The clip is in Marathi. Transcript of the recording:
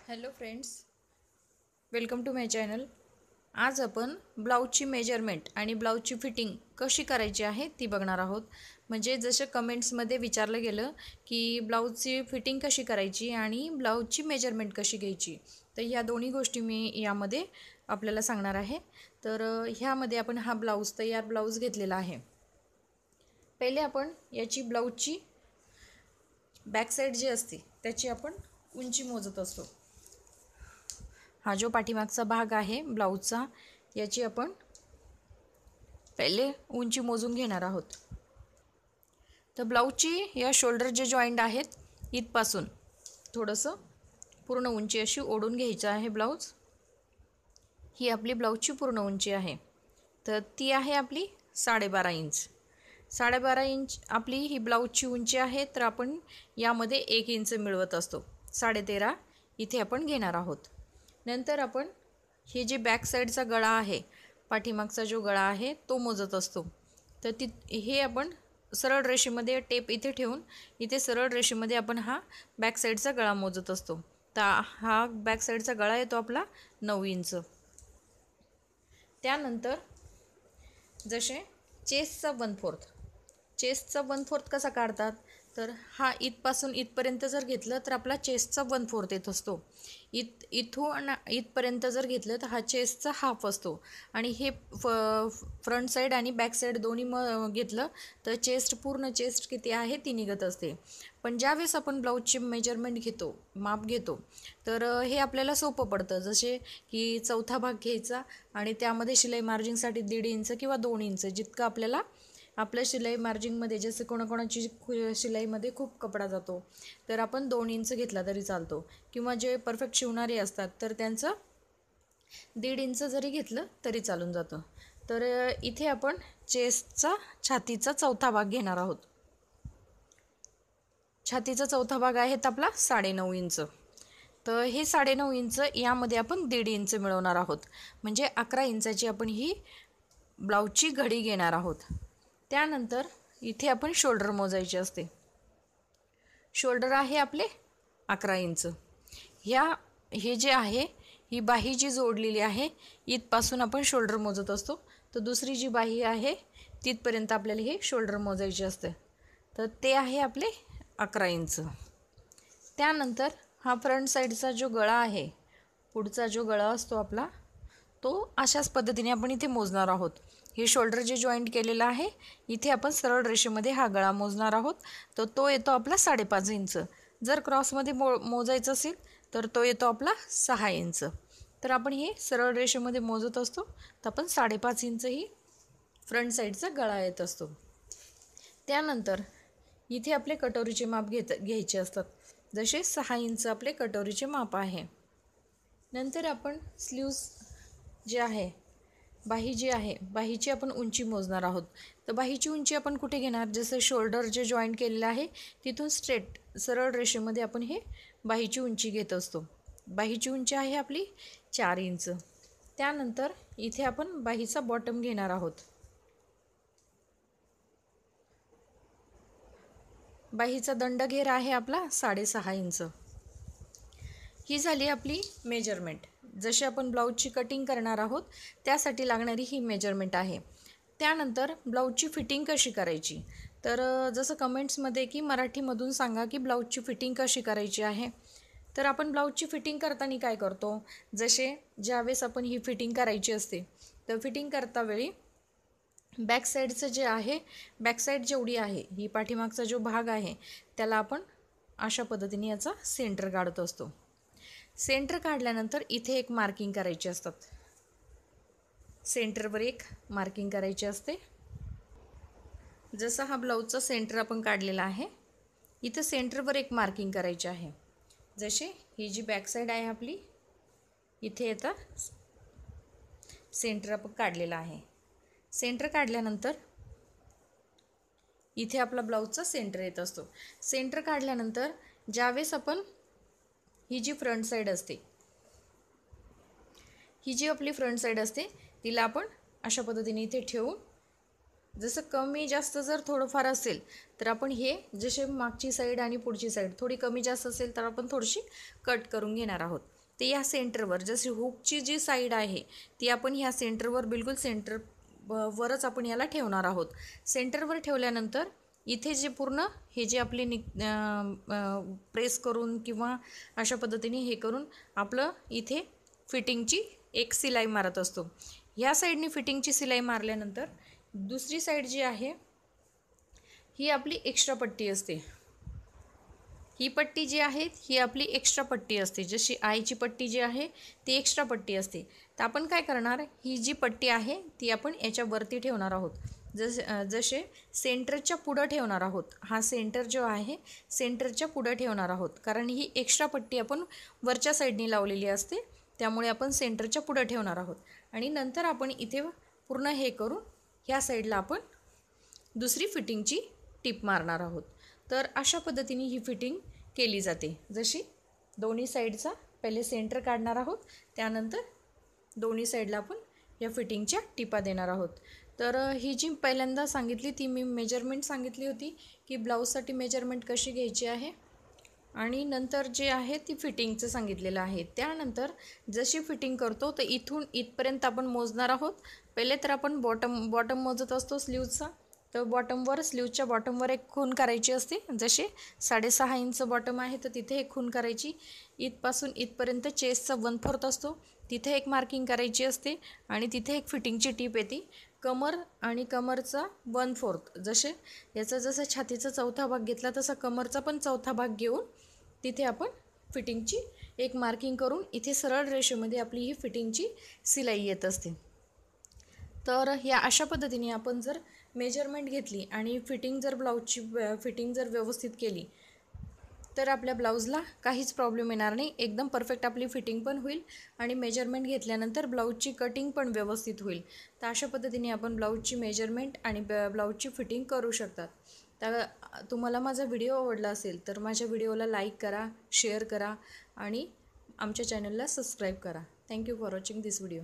Hello friends, welcome to my channel. आज आपण ब्लाऊजची मेजरमेंट आणि ब्लाऊजची फिटिंग कशी करायची आहे ती बघणार आहोत। म्हणजे जसं कमेंट्समध्ये विचारलं गेलं की ब्लाऊजची फिटिंग कशी करायची आणि ब्लाऊजची मेजरमेंट कशी घ्यायची, तर ह्या दोन्ही गोष्टी मी यामध्ये आपल्याला सांगणार आहे। तर ह्यामध्ये आपण हा तयार ब्लाऊज घेतलेला आहे। पहिले आपण याची ब्लाऊजची बॅक साईड जी असते त्याची आपण उंची मोजत असतो। हा जो पाठीमागचा भाग आहे ब्लाऊजचा, याची आपण पहिले उंची मोजून घेणार आहोत। तर ब्लाऊजची या शोल्डर जे जॉइंट आहेत इथपासून थोडंसं पूर्ण उंची अशी ओढून घ्यायची आहे ब्लाऊज। ही आपली ब्लाऊजची पूर्ण उंची आहे, तर ती आहे आपली 12.5 इंच। 12.5 इंच आपली ही ब्लाऊजची उंची आहे, तर आपण यामध्ये 1 इंच मिळवत असतो। 13.5 इथे आपण घेणार आहोत। नंतर आपण हे जे बॅक साईडचा गळा आहे, पाठीमागचा जो गळा आहे तो मोजत असतो। तर हे आपण सरळ रेषेमध्ये टेप इथे ठेवून इथे सरळ रेषेमध्ये आपण हा बॅक साईडचा गळा मोजत असतो। तर हा बॅक साईडचा गळा येतो आपला 9 इंच। त्यानंतर जसे चेस्टचा 1/4 कसा काढतात, तर हा इथपासून इथपर्यंत जर घेतलं तर आपला चेस्टचा 1/4 येत असतो। इथून इथपर्यंत जर घेतलं तर हा चेस्टचा हाफ असतो। आणि हे फ्रंट साईड आणि बॅक साईड दोन्ही घेतलं तर पूर्ण चेस्ट किती आहे ती निघत असते। पण ज्यावेळेस आपण ब्लाऊजची मेजरमेंट घेतो, माप घेतो, तर हे आपल्याला सोपं पडतं। जसे की चौथा भाग घ्यायचा आणि त्यामध्ये शिलाई मार्जिंगसाठी 1.5 इंच किंवा 2 इंच जितकं आपल्याला आपल्या शिलाई मार्जिंगमध्ये, जसं कोणाकोणाची शिलाईमध्ये खूप कपडा जातो तर आपण 2 इंच घेतला तरी चालतो, किंवा जे परफेक्ट शिवणारे असतात तर त्यांचं 1.5 इंच जरी घेतलं तरी चालून जातं। तर इथे आपण छातीचा चौथा भाग घेणार आहोत। छातीचा चौथा भाग आहे आपला 9.5 इंच। तर हे 9.5 इंच यामध्ये आपण 1.5 इंच मिळवणार आहोत। म्हणजे 11 इंचाची आपण ही ब्लाऊजची घडी घेणार आहोत। त्यानंतर इथे आपण शोल्डर मोजायचे असते। शोल्डर आहे आपले 11 इंच। हे जे आहे, ही बाही जी जोडलेली आहे इथपासून आपण शोल्डर मोजत असतो। तर दुसरी जी बाही आहे तिथपर्यंत आपल्याला हे शोल्डर मोजायचे असते। तर ते आहे आपले 11 इंच। त्यानंतर हा फ्रंट साईडचा जो गळा आहे, पुढचा जो गळा असतो आपला, तो अशाच पद्धतीने आपण इथे मोजणार आहोत। हे शोल्डर जे जॉईंट केलेलं आहे इथे आपण सरळ रेषेमध्ये हा गळा मोजणार आहोत। तर तो येतो आपला 5.5 इंच। जर क्रॉसमध्ये मोजायचं असेल तर तो येतो आपला 6 इंच। तर आपण हे सरळ रेषेमध्ये मोजत असतो, तर आपण 5.5 इंच ही फ्रंट साईडचा गळा येत असतो। त्यानंतर इथे आपले कटोरीचे माप घ्यायचे असतात। जसे 6 इंच आपले कटोरीचे माप आहे। नंतर आपण स्लीव्ज जे आहे, बाही जी आहे, बाहीची आपण उंची मोजणार आहोत। तर बाहीची उंची आपण कुठे घेणार, जसं शोल्डर जे जॉईंट केलेलं आहे तिथून स्ट्रेट सरळ रेषेमध्ये आपण हे बाहीची उंची घेत असतो। बाहीची उंची आहे आपली 4 इंच। त्यानंतर इथे आपण बाहीचा बॉटम घेणार आहोत। बाहीचा दंडघेर आहे आपला 6.5 इंच। ही झाली आपली मेजरमेंट। जशी आपण ब्लाऊजची कटिंग करणार आहोत त्यासाठी लागणारी ही मेजरमेंट आहे। त्यानंतर ब्लाऊजची फिटिंग कशी करायची, तर जसं कमेंट्समध्ये की मराठीमधून सांगा की ब्लाऊजची फिटिंग कशी करायची आहे। तर आपण ब्लाऊजची फिटिंग करताना काय करतो, जसे ज्यावेळेस आपण ही फिटिंग करायची असते तर फिटिंग करतावेळी बॅक साईडचं जे आहे, बॅक साईड जेवढी आहे, ही पाठीमागचा जो भाग आहे त्याला आपण अशा पद्धतीने याचा सेंटर काढत असतो। सेंटर काढल्यानंतर इथे एक मार्किंग करायची असतात। सेंटरवर एक मार्किंग करायची असते। जसं हा ब्लाऊजचा सेंटर आपण काढलेला आहे, इथं सेंटरवर एक मार्किंग करायची आहे। जसे ही जी बॅक साईड आहे आपली, इथे येतं सेंटर आपण काढलेला आहे। सेंटर काढल्यानंतर इथे आपला ब्लाऊजचा सेंटर येत असतो। सेंटर काढल्यानंतर ज्यावेळेस आपण ही जी फ्रंट साईड असते, ही जी आपली फ्रंट साईड असते तिला आपण अशा पद्धतीने इथे ठेवून, जसं कमी जास्त जर थोडंफार असेल तर आपण हे जसे मागची साईड आणि पुढची साईड थोडी कमी जास्त असेल तर आपण थोडीशी कट करून घेणार आहोत। ते या सेंटरवर, जशी हुकची जी साईड आहे ती आपण ह्या सेंटरवर, बिलकुल सेंटर वरच आपण याला ठेवणार आहोत. सेंटरवर ठेवल्यानंतर इथे जे पूर्ण हे जे आपले प्रेस करून किंवा अशा पद्धतीने हे करून आपलं इथे फिटिंगची एक शिलाई मारत असतो. ह्या साईडने फिटिंगची शिलाई मारल्यानंतर दुसरी साईड जी आहे ही आपली एक्स्ट्रा पट्टी असते. ही पट्टी जी आहे ही आपली एक्स्ट्रा पट्टी असते. जशी आईची पट्टी जी आहे ती एक्स्ट्रा पट्टी असते. तर आपण काय करणार, ही जी पट्टी आहे ती आपण याच्यावरती ठेवणार आहोत. जसे सेंटरच्या पुढं ठेवणार आहोत. हा सेंटर जो आहे सेंटरच्या पुढं ठेवणार आहोत, कारण ही एक्स्ट्रा पट्टी आपण वरच्या साईडनी लावलेली असते, त्यामुळे आपण सेंटरच्या पुढं ठेवणार आहोत. आणि नंतर आपण इथे पूर्ण हे करून ह्या साईडला आपण दुसरी फिटिंगची टीप मारणार आहोत. तर अशा पद्धतीने ही फिटिंग केली जाते. जशी दोन्ही साईडचा पहिले सेंटर काढणार आहोत, त्यानंतर दोन्ही साईडला आपण या फिटिंगच्या टिपा देणार आहोत. तर ही जी पहिल्यांदा सांगितली ती मी मेजरमेंट सांगितली होती की ब्लाऊजसाठी मेजरमेंट कशी घ्यायची आहे, आणि नंतर जे आहे ती फिटिंगचं सांगितलेलं आहे. त्यानंतर जशी फिटिंग करतो तर इथून इथपर्यंत आपण मोजणार आहोत. पहिले तर आपण बॉटम मोजत असतो स्लीवचा. तर बॉटमवर, स्लीवच्या बॉटमवर एक खून करायची असते. जसे 6.5 इंच बॉटम आहे तर तिथे एक खून करायची. इथपासून इथपर्यंत चेस्टचा 1/4 असतो, तिथे एक मार्किंग करायची असते आणि तिथे एक फिटिंगची टीप येते. कमर आणि कमरचा 1/4, जसे याचा जसा छातीचा चौथा भाग घेतला तसा कमरचा पण चौथा भाग घेऊन तिथे आपण फिटिंगची एक मार्किंग करून इथे सरळ रेषेमध्ये आपली ही फिटिंगची शिलाई येत असते. तर या अशा पद्धतीने आपण जर मेजरमेंट घेतली आणि फिटिंग जर ब्लाऊजची फिटिंग जर व्यवस्थित केली तर आपल्या ब्लाऊजला काहीच प्रॉब्लेम येणार नाही. एकदम परफेक्ट आपली फिटिंग पण होईल आणि मेजरमेंट घेतल्यानंतर ब्लाऊजची कटिंग पण व्यवस्थित होईल. तर अशा पद्धतीने आपण ब्लाऊजची मेजरमेंट आणि ब्लाऊजची फिटिंग करू शकतात. तर तुम्हाला माझा व्हिडिओ आवडला असेल तर माझ्या व्हिडिओला लाईक करा, शेअर करा आणि आमच्या चॅनलला सबस्क्राईब करा. Thank you for watching this video.